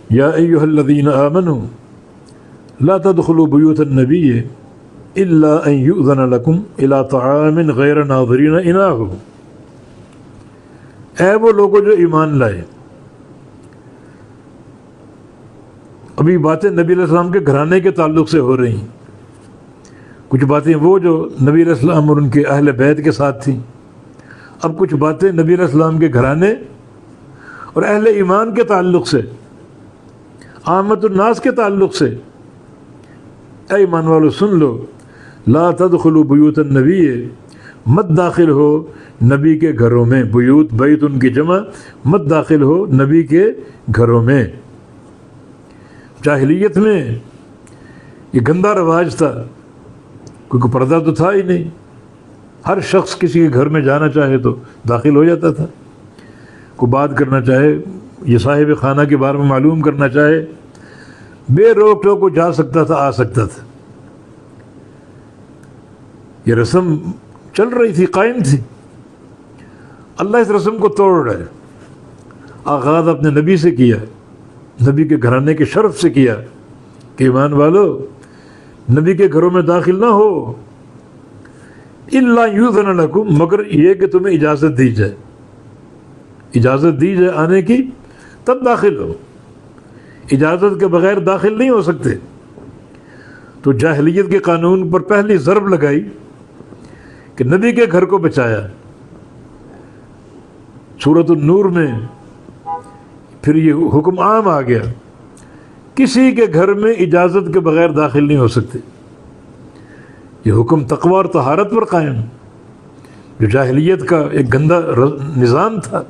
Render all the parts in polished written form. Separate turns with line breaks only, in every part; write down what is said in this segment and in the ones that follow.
یا ایھا الذین آمنوا لا تدخلوا بیوت النبی الا ان یؤذن لکم الی طعام غیر ناظرین اناہ، اے وہ لوگوں جو ایمان لائے۔ ابھی باتیں نبی علیہ السلام کے گھرانے کے تعلق سے ہو رہی ہیں، کچھ باتیں وہ جو نبی علیہ السلام اور ان کے اہل بیت کے ساتھ تھیں، اب کچھ باتیں نبی علیہ السلام کے گھرانے اور اہل ایمان کے تعلق سے، عامت الناس کے تعلق سے۔ اے ایمان والو سن لو، لا تدخلوا بیوت النبی، مت داخل ہو نبی کے گھروں میں، بیوت بیت ان کی جمع، مت داخل ہو نبی کے گھروں میں۔ جاہلیت میں یہ گندا رواج تھا، کیونکہ پردہ تو تھا ہی نہیں، ہر شخص کسی کے گھر میں جانا چاہے تو داخل ہو جاتا تھا، کوئی بات کرنا چاہے یہ صاحب خانہ کے بارے میں معلوم کرنا چاہے بے روک ٹوک کو جا سکتا تھا، آ سکتا تھا۔ یہ رسم چل رہی تھی، قائم تھی۔ اللہ اس رسم کو توڑ رہا ہے۔ آغاز اپنے نبی سے کیا، نبی کے گھرانے کے شرف سے کیا کہ ایمان والو نبی کے گھروں میں داخل نہ ہو، الا یؤذن لکم، مگر یہ کہ تمہیں اجازت دی جائے، اجازت دی جائے آنے کی تب داخل ہو، اجازت کے بغیر داخل نہیں ہو سکتے۔ تو جاہلیت کے قانون پر پہلی ضرب لگائی کہ نبی کے گھر کو بچایا۔ سورۃ النور میں پھر یہ حکم عام آ گیا، کسی کے گھر میں اجازت کے بغیر داخل نہیں ہو سکتے۔ یہ حکم تقوی اور طہارت پر قائم، جو جاہلیت کا ایک گندا نظام تھا،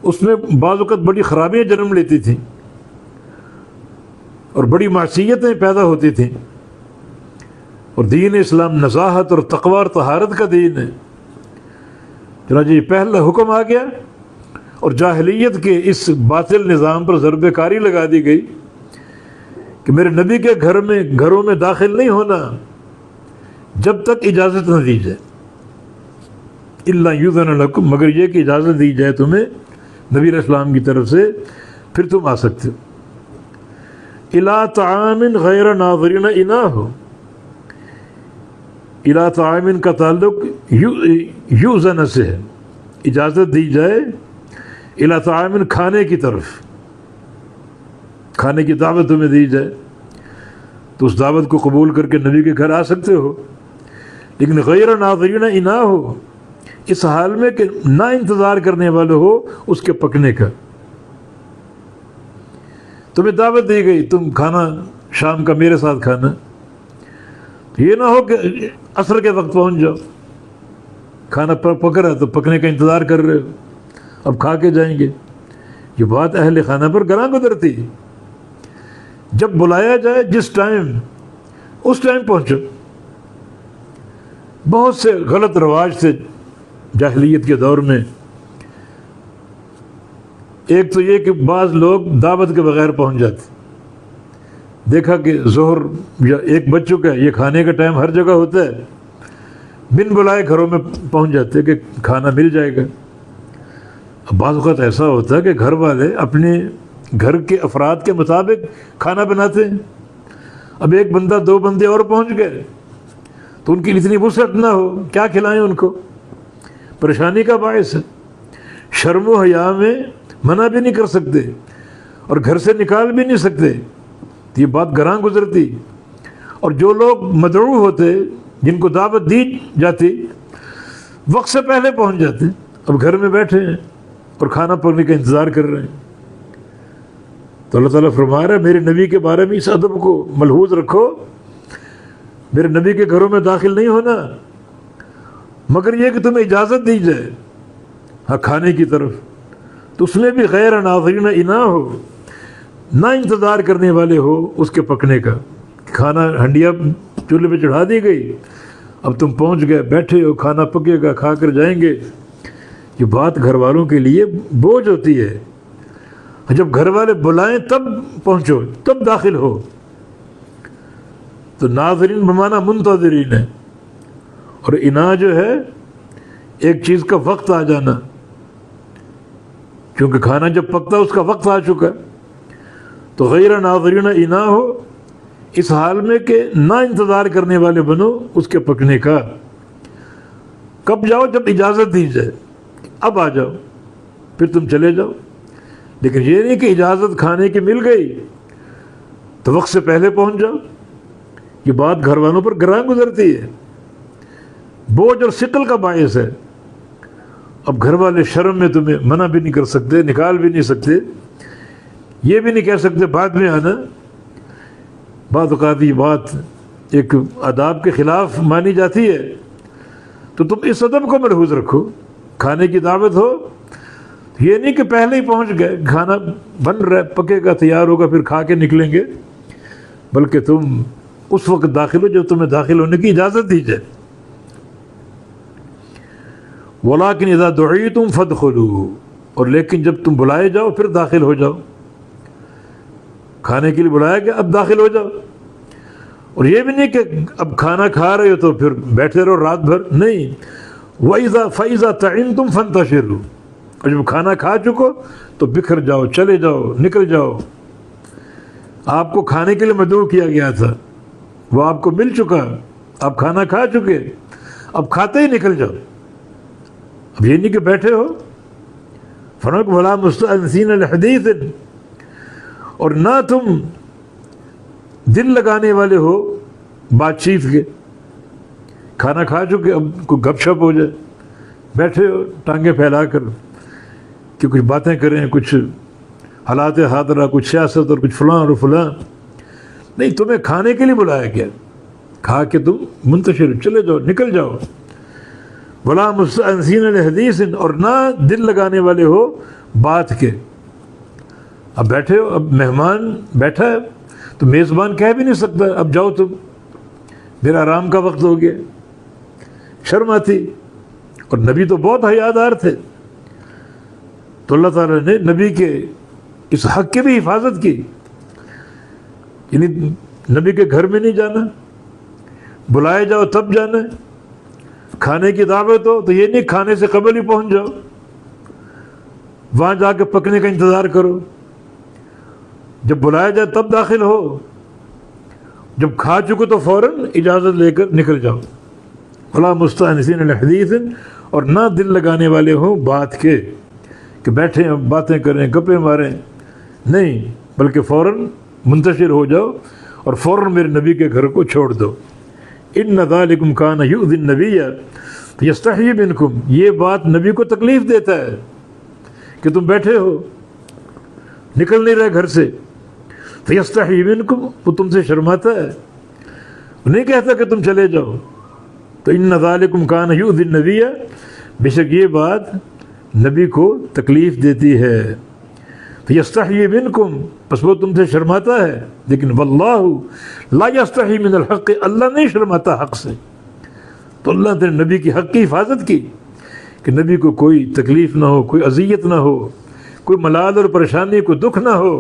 اس میں بعض اوقات بڑی خرابیاں جنم لیتی تھیں اور بڑی معصیتیں پیدا ہوتی تھیں، اور دین اسلام نزاہت اور تقوی اور طہارت کا دین ہے۔ چنانچہ یہ پہلا حکم آ گیا اور جاہلیت کے اس باطل نظام پر ضرب کاری لگا دی گئی کہ میرے نبی کے گھروں میں داخل نہیں ہونا جب تک اجازت نہ دی جائے، الا یؤذن لکم، مگر یہ کہ اجازت دی جائے تمہیں نبی علیہ السلام کی طرف سے، پھر تم آ سکتے ہو۔ الی طعام غیر ناظرین اناہ، الی طعام کا تعلق یؤذن سے ہے، اجازت دی جائے، الی طعام کھانے کی طرف، کھانے کی دعوت تمہیں دی جائے تو اس دعوت کو قبول کر کے نبی کے گھر آ سکتے ہو، لیکن غیر ناظرین اناہ ہو، اس حال میں کہ نہ انتظار کرنے والے ہو اس کے پکنے کا۔ تمہیں دعوت دی گئی، تم کھانا شام کا میرے ساتھ کھانا، تو یہ نہ ہو کہ عصر کے وقت پہنچ جاؤ، کھانا پک رہا ہے تو پکنے کا انتظار کر رہے ہو، اب کھا کے جائیں گے۔ یہ بات اہل خانہ پر گراں گزرتی، جب بلایا جائے جس ٹائم اس ٹائم پہنچو۔ بہت سے غلط رواج تھے جاہلیت کے دور میں۔ ایک تو یہ کہ بعض لوگ دعوت کے بغیر پہنچ جاتے، دیکھا کہ ظہر یا ایک بج چکا ہے، یہ کھانے کا ٹائم ہر جگہ ہوتا ہے، بن بلائے گھروں میں پہنچ جاتے کہ کھانا مل جائے گا۔ اب بعض اوقات ایسا ہوتا ہے کہ گھر والے اپنے گھر کے افراد کے مطابق کھانا بناتے ہیں، اب ایک بندہ دو بندے اور پہنچ گئے تو ان کی اتنی وسعت نہ ہو، کیا کھلائیں ان کو، پریشانی کا باعث ہے۔ شرم و حیا میں منع بھی نہیں کر سکتے اور گھر سے نکال بھی نہیں سکتے، یہ بات گراں گزرتی۔ اور جو لوگ مدعو ہوتے، جن کو دعوت دی جاتی، وقت سے پہلے پہنچ جاتے، اب گھر میں بیٹھے ہیں اور کھانا پکنے کا انتظار کر رہے ہیں۔ تو اللہ تعالیٰ فرما رہا ہے میرے نبی کے بارے میں اس ادب کو ملحوظ رکھو، میرے نبی کے گھروں میں داخل نہیں ہونا مگر یہ کہ تمہیں اجازت دی جائے ہاں کھانے کی طرف، تو اس میں بھی غیر ناظرین اناہ ہو، نہ انتظار کرنے والے ہو اس کے پکنے کا۔ کھانا ہنڈیا چولہے پہ چڑھا دی گئی، اب تم پہنچ گئے، بیٹھے ہو، کھانا پکے گا، کھا کر جائیں گے۔ یہ بات گھر والوں کے لیے بوجھ ہوتی ہے، جب گھر والے بلائیں تب پہنچو، تب داخل ہو۔ تو ناظرین بمعنی منتظرین ہے، اور انا جو ہے ایک چیز کا وقت آ جانا، کیونکہ کھانا جب پکتا ہے اس کا وقت آ چکا ہے، تو غیر ناظرین انا ہو، اس حال میں کہ نہ انتظار کرنے والے بنو اس کے پکنے کا۔ کب جاؤ؟ جب اجازت دی جائے، اب آ جاؤ، پھر تم چلے جاؤ۔ لیکن یہ نہیں کہ اجازت کھانے کی مل گئی تو وقت سے پہلے پہنچ جاؤ۔ یہ بات گھر والوں پر گراں گزرتی ہے، بوجھ اور ثقل کا باعث ہے۔ اب گھر والے شرم میں تمہیں منع بھی نہیں کر سکتے، نکال بھی نہیں سکتے، یہ بھی نہیں کہہ سکتے بعد میں آنا۔ بعض اوقات یہ بات ایک آداب کے خلاف مانی جاتی ہے، تو تم اس ادب کو ملحوظ رکھو۔ کھانے کی دعوت ہو، یہ نہیں کہ پہلے ہی پہنچ گئے، کھانا بن رہا ہے، پکے گا، تیار ہوگا، پھر کھا کے نکلیں گے، بلکہ تم اس وقت داخل ہو جب تمہیں داخل ہونے کی اجازت دی جائے۔ وَلَٰكِنْ إِذَا دُعِيتُمْ فَادْخُلُوا، اور لیکن جب تم بلائے جاؤ پھر داخل ہو جاؤ۔ کھانے کے لیے بلایا گیا، اب داخل ہو جاؤ۔ اور یہ بھی نہیں کہ اب کھانا کھا رہے ہو تو پھر بیٹھے رہو رات بھر، نہیں۔ وَإِذَا فَإِذَا طَعِمْتُمْ فَانْتَشِرُوا، اور جب کھانا کھا چکو تو بکھر جاؤ، چلے جاؤ، نکل جاؤ۔ آپ کو کھانے کے لیے مدعو کیا گیا تھا، وہ آپ کو مل چکا، آپ کھانا کھا چکے، اب کھاتے ہی نکل جاؤ۔ اب یہ نہیں کہ بیٹھے ہو۔ فرق ولا مستأنسین لحدیث، اور نہ تم دل لگانے والے ہو بات چیت کے۔ کھانا کھا چکے، اب کوئی گپ شپ ہو جائے، بیٹھے ہو ٹانگیں پھیلا کر کہ کچھ باتیں کریں، کچھ حالات حاضرہ، کچھ سیاست اور کچھ فلاں اور فلاں۔ نہیں، تمہیں کھانے کے لیے بلایا گیا، کھا کے تم منتشر چلے جاؤ، نکل جاؤ۔ ولا مستأنسین لحدیث، اور نہ دل لگانے والے ہو بات کے۔ اب بیٹھے ہو، اب مہمان بیٹھا ہے تو میزبان کہہ بھی نہیں سکتا اب جاؤ تم، میرا آرام کا وقت ہو گیا، شرم آتی۔ اور نبی تو بہت حیادار تھے، تو اللہ تعالیٰ نے نبی کے اس حق کی بھی حفاظت کی، یعنی نبی کے گھر میں نہیں جانا، بلائے جاؤ تب جانا ہے۔ کھانے کی دعوت ہو تو یہ نہیں کھانے سے قبل ہی پہنچ جاؤ، وہاں جا کے پکنے کا انتظار کرو، جب بلایا جائے تب داخل ہو، جب کھا چکو تو فوراً اجازت لے کر نکل جاؤ۔ ولا مستأنسین لحدیث، اور نہ دل لگانے والے ہوں بات کے کہ بیٹھیں باتیں کریں، گپیں ماریں، نہیں، بلکہ فوراً منتشر ہو جاؤ اور فوراً میرے نبی کے گھر کو چھوڑ دو۔ ان ذالکم کان یؤذی النبی یستحیی منکم، یہ بات نبی کو تکلیف دیتا ہے کہ تم بیٹھے ہو، نکل نہیں رہے گھر سے، فیستحیی منکم، وہ تم سے شرماتا ہے، وہ نہیں کہتا کہ تم چلے جاؤ۔ تو ان ذالکم کان یؤذی النبی، بے شک یہ بات نبی کو تکلیف دیتی ہے، فیستحیی منکم، پس وہ تم سے شرماتا ہے، لیکن واللہ لا یستحی من الحق، اللہ نہیں شرماتا حق سے۔ تو اللہ نے نبی کی حق کی حفاظت کی کہ نبی کو کوئی تکلیف نہ ہو، کوئی اذیت نہ ہو، کوئی ملال اور پریشانی، کوئی دکھ نہ ہو۔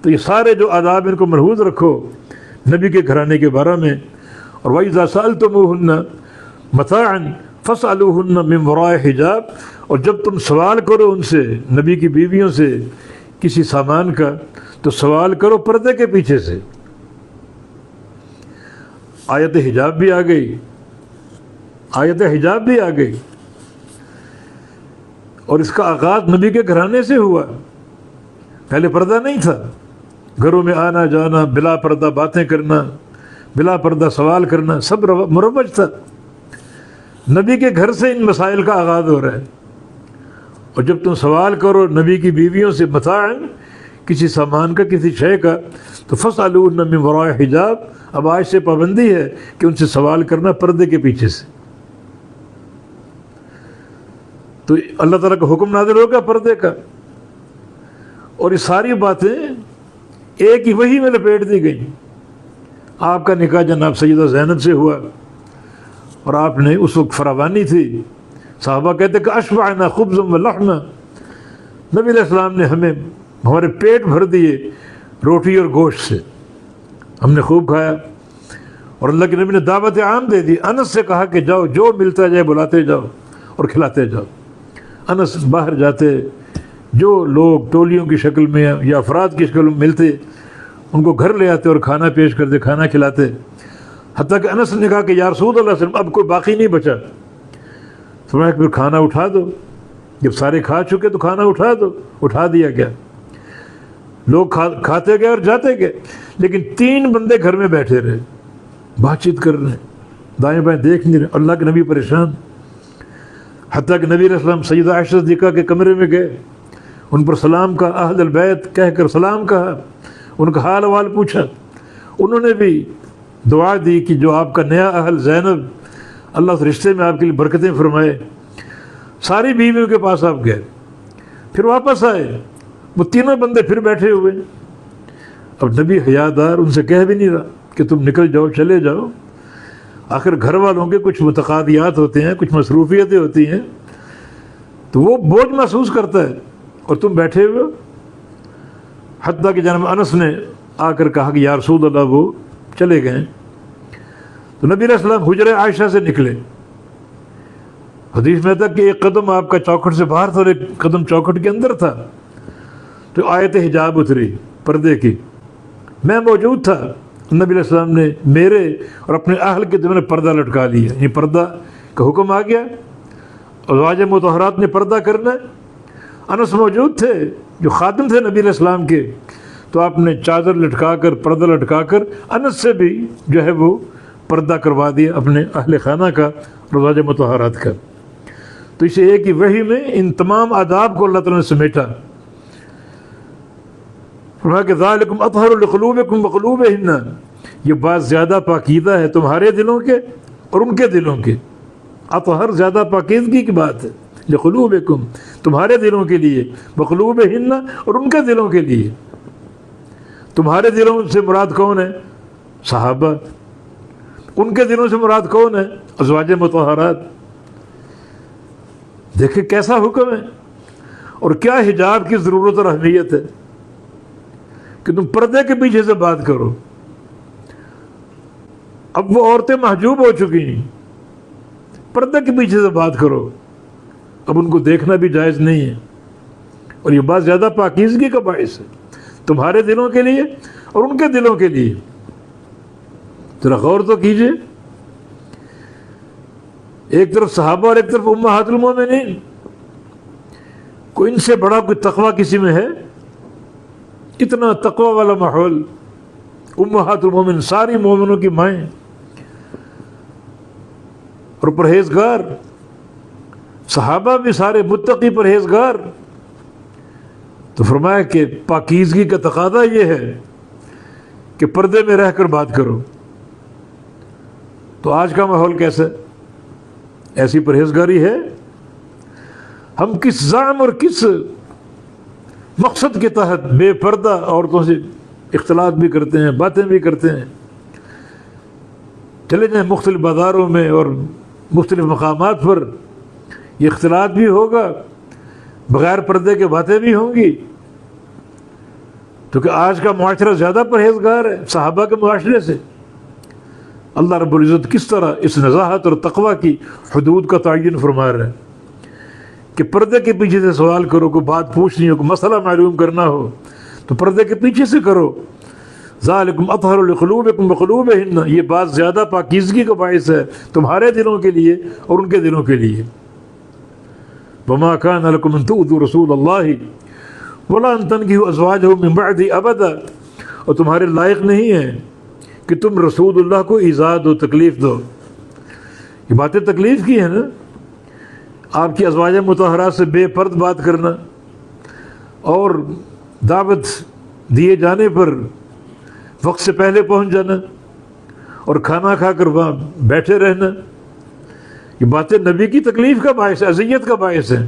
تو یہ سارے جو آداب ان کو ملحوظ رکھو نبی کے گھرانے کے بارے میں۔ اور وَإِذَا سَأَلْتُمُوهُنَّ مَتَاعًا فَاسْأَلُوهُنَّ مِنْ وَرَاءِ حِجَابٍ، اور جب تم سوال کرو ان سے، نبی کی بیویوں سے، کسی سامان کا، تو سوال کرو پردے کے پیچھے سے۔ آیت حجاب بھی آ گئی، آیت حجاب بھی آ گئی، اور اس کا آغاز نبی کے گھرانے سے ہوا۔ پہلے پردہ نہیں تھا، گھروں میں آنا جانا، بلا پردہ باتیں کرنا، بلا پردہ سوال کرنا، سب مروج تھا۔ نبی کے گھر سے ان مسائل کا آغاز ہو رہا ہے۔ اور جب تم سوال کرو نبی کی بیویوں سے متاعًا، کسی سامان کا، کسی شے کا، تو فاسألوهن من وراء حجاب، اب آج سے پابندی ہے کہ ان سے سوال کرنا پردے کے پیچھے سے۔ تو اللہ تعالیٰ کا حکم نازل ہوگا پردے کا، اور یہ ساری باتیں ایک ہی وحی میں لپیٹ دی گئیں۔ آپ کا نکاح جناب سیدہ زینب سے ہوا، اور آپ نے اس وقت فراوانی تھی، صحابہ کہتے کہ اشبعنا خبزا و لحما، نبی علیہ السلام نے ہمیں، ہمارے پیٹ بھر دیے روٹی اور گوشت سے، ہم نے خوب کھایا۔ اور اللہ کے نبی نے دعوت عام دے دی، انس سے کہا کہ جاؤ، جو ملتا جائے بلاتے جاؤ اور کھلاتے جاؤ۔ انس باہر جاتے، جو لوگ ٹولیوں کی شکل میں یا افراد کی شکل میں ملتے ان کو گھر لے آتے اور کھانا پیش کرتے، کھانا کھلاتے، حتیٰ کہ انس نے کہا کہ یا رسول اللہ صلی اللہ علیہ وسلم اب کوئی باقی نہیں بچا، فرمایا کہ پھر کھانا اٹھا دو، جب سارے کھا چکے تو کھانا اٹھا دو، اٹھا دیا گیا، لوگ کھاتے گئے اور جاتے گئے، لیکن 3 بندے گھر میں بیٹھے رہے، بات چیت کر رہے ہیں، دائیں بائیں دیکھ نہیں رہے، اللہ کے نبی پریشان، حتیٰ کہ نبی علیہ السلام سیدہ عائشہ صدیقہ کے کمرے میں گئے، ان پر سلام کا اہل البیت کہہ کر سلام کہا، ان کا حال احوال پوچھا، انہوں نے بھی دعا دی کہ جو آپ کا نیا اہل زینب اللہ اس رشتے میں آپ کے لیے برکتیں فرمائے۔ ساری بیویوں کے پاس آپ گئے، پھر واپس آئے، وہ 3 بندے پھر بیٹھے ہوئے، اب نبی حیادار ان سے کہہ بھی نہیں رہا کہ تم نکل جاؤ، چلے جاؤ، آخر گھر والوں کے کچھ متقاضیات ہوتے ہیں، کچھ مصروفیتیں ہوتی ہیں، تو وہ بوجھ محسوس کرتا ہے اور تم بیٹھے ہوئے ہو۔ حتیٰ کہ جناب انس نے آ کر کہا کہ یا رسول اللہ وہ چلے گئے، تو نبی علیہ السلام حجرہ عائشہ سے نکلے، حدیث میں تھا کہ ایک قدم آپ کا چوکھٹ سے باہر تھا اور ایک قدم چوکھٹ کے اندر تھا، تو آیت حجاب اتری پردے کی، میں موجود تھا، نبی علیہ السلام نے میرے اور اپنے اہل کے دل میں پردہ لٹکا لیا، یعنی پردہ کا حکم آ گیا، ازواج مطہرات نے پردہ کرنا ہے۔ انس موجود تھے جو خادم تھے نبی علیہ السلام کے، تو آپ نے چادر لٹکا کر، پردہ لٹکا کر انس سے بھی جو ہے وہ پردہ کروا دیا اپنے اہل خانہ کا، ازواج مطہرات کا۔ تو اسے ایک ہی وحی میں ان تمام آداب کو اللہ تعالیٰ نے سمیٹا، فرمایا کہ ذالکم اطہر لقلوبکم وقلوبہن، یہ بات زیادہ پاکیزہ ہے تمہارے دلوں کے اور ان کے دلوں کے، اطہر زیادہ پاکیزگی کی بات ہے، لقلوبکم تمہارے دلوں کے لیے، وقلوبہن اور ان کے دلوں کے لیے۔ تمہارے دلوں سے مراد کون ہے؟ صحابہ، ان کے دلوں سے مراد کون ہے؟ ازواج مطہرات۔ دیکھیں کیسا حکم ہے اور کیا حجاب کی ضرورت اور اہمیت ہے کہ تم پردے کے پیچھے سے بات کرو۔ اب وہ عورتیں محجوب ہو چکی ہیں، پردے کے پیچھے سے بات کرو، اب ان کو دیکھنا بھی جائز نہیں ہے، اور یہ بات زیادہ پاکیزگی کا باعث ہے تمہارے دلوں کے لیے اور ان کے دلوں کے لیے۔ ذرا غور تو کیجئے، ایک طرف صحابہ اور ایک طرف امہات المومنین، کوئی ان سے بڑا کوئی تقوی کسی میں ہے؟ اتنا تقوی والا ماحول، امہات المومن ساری مومنوں کی مائیں اور پرہیزگار، صحابہ بھی سارے متقی پرہیزگار، تو فرمایا کہ پاکیزگی کا تقاضا یہ ہے کہ پردے میں رہ کر بات کرو۔ تو آج کا ماحول کیسا ہے؟ ایسی پرہیزگاری ہے؟ ہم کس زعم اور کس مقصد کے تحت بے پردہ عورتوں سے اختلاط بھی کرتے ہیں، باتیں بھی کرتے ہیں؟ چلے جائیں مختلف بازاروں میں اور مختلف مقامات پر، یہ اختلاط بھی ہوگا، بغیر پردے کے باتیں بھی ہوں گی، کیونکہ آج کا معاشرہ زیادہ پرہیزگار ہے صحابہ کے معاشرے سے۔ اللہ رب العزت کس طرح اس نزاہت اور تقوی کی حدود کا تعین فرما رہا ہے کہ پردے کے پیچھے سے سوال کرو، کوئی بات پوچھنی ہو، کوئی مسئلہ معلوم کرنا ہو تو پردے کے پیچھے سے کرو۔ ذالکم اطہر لقلوبکم وقلوبہن، یہ بات زیادہ پاکیزگی کا باعث ہے تمہارے دلوں کے لیے اور ان کے دلوں کے لیے۔ وما کان لکم ان تؤذوا رسول اللہ ولا ان تنکحوا ازواجہ من بعدہ ابدا، اور تمہارے لائق نہیں ہے کہ تم رسول اللہ کو ایذا دو، تکلیف دو۔ یہ باتیں تکلیف کی ہیں نا، آپ کی ازواج مطہرات سے بے پرد بات کرنا اور دعوت دیے جانے پر وقت سے پہلے پہنچ جانا اور کھانا کھا کر وہاں بیٹھے رہنا، یہ باتیں نبی کی تکلیف کا باعث ہے، اذیت کا باعث ہے۔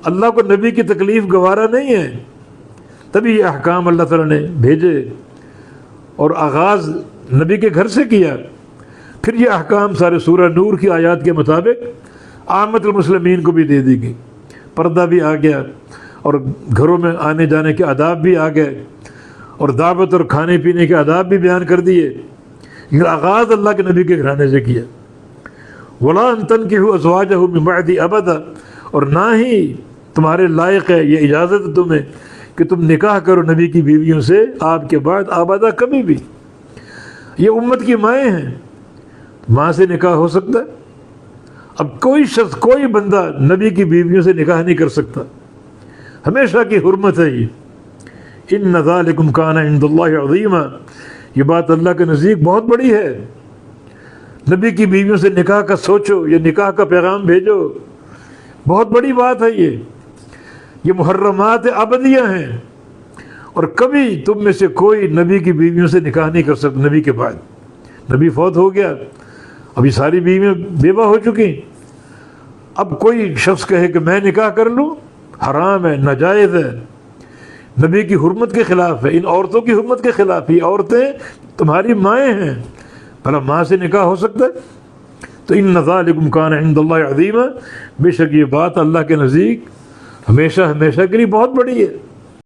اللہ کو نبی کی تکلیف گوارا نہیں ہے، تبھی یہ احکام اللہ تعالیٰ نے بھیجے اور آغاز نبی کے گھر سے کیا، پھر یہ احکام سارے سورہ نور کی آیات کے مطابق عامت المسلمین کو بھی دے دی گئی، پردہ بھی آ گیا اور گھروں میں آنے جانے کے آداب بھی آ گئے اور دعوت اور کھانے پینے کے آداب بھی بیان کر دیے۔ یہ آغاز اللہ کے نبی کے گھرانے سے کیا۔ وَلَا أَن تَنكِحُوا أَزْوَاجَهُ مِن بَعْدِهِ أَبَدًا، اور نہ ہی تمہارے لائق ہے، یہ اجازت ہے تمہیں کہ تم نکاح کرو نبی کی بیویوں سے آپ کے بعد آبادہ کبھی بھی۔ یہ امت کی مائیں ہیں، ماں سے نکاح ہو سکتا ہے؟ اب کوئی شخص، کوئی بندہ نبی کی بیویوں سے نکاح نہیں کر سکتا، ہمیشہ کی حرمت ہے یہ۔ ان ذالکم کان عند اللہ عظیما، یہ بات اللہ کے نزدیک بہت بڑی ہے۔ نبی کی بیویوں سے نکاح کا سوچو، یہ نکاح کا پیغام بھیجو، بہت بڑی بات ہے یہ محرمات عبدیہ ہیں، اور کبھی تم میں سے کوئی نبی کی بیویوں سے نکاح نہیں کر سکتا نبی کے بعد۔ نبی فوت ہو گیا، ابھی ساری بیویاں بیوہ ہو چکی، اب کوئی شخص کہے کہ میں نکاح کر لوں، حرام ہے، ناجائز ہے، نبی کی حرمت کے خلاف ہے، ان عورتوں کی حرمت کے خلاف۔ یہ عورتیں تمہاری مائیں ہیں، بھلا ماں سے نکاح ہو سکتا ہے؟ تو ان ذالکم کان عند اللہ عظیما، بے شک یہ بات اللہ کے نزدیک ہمیشہ ہمیشہ کے لیے بہت بڑی ہے۔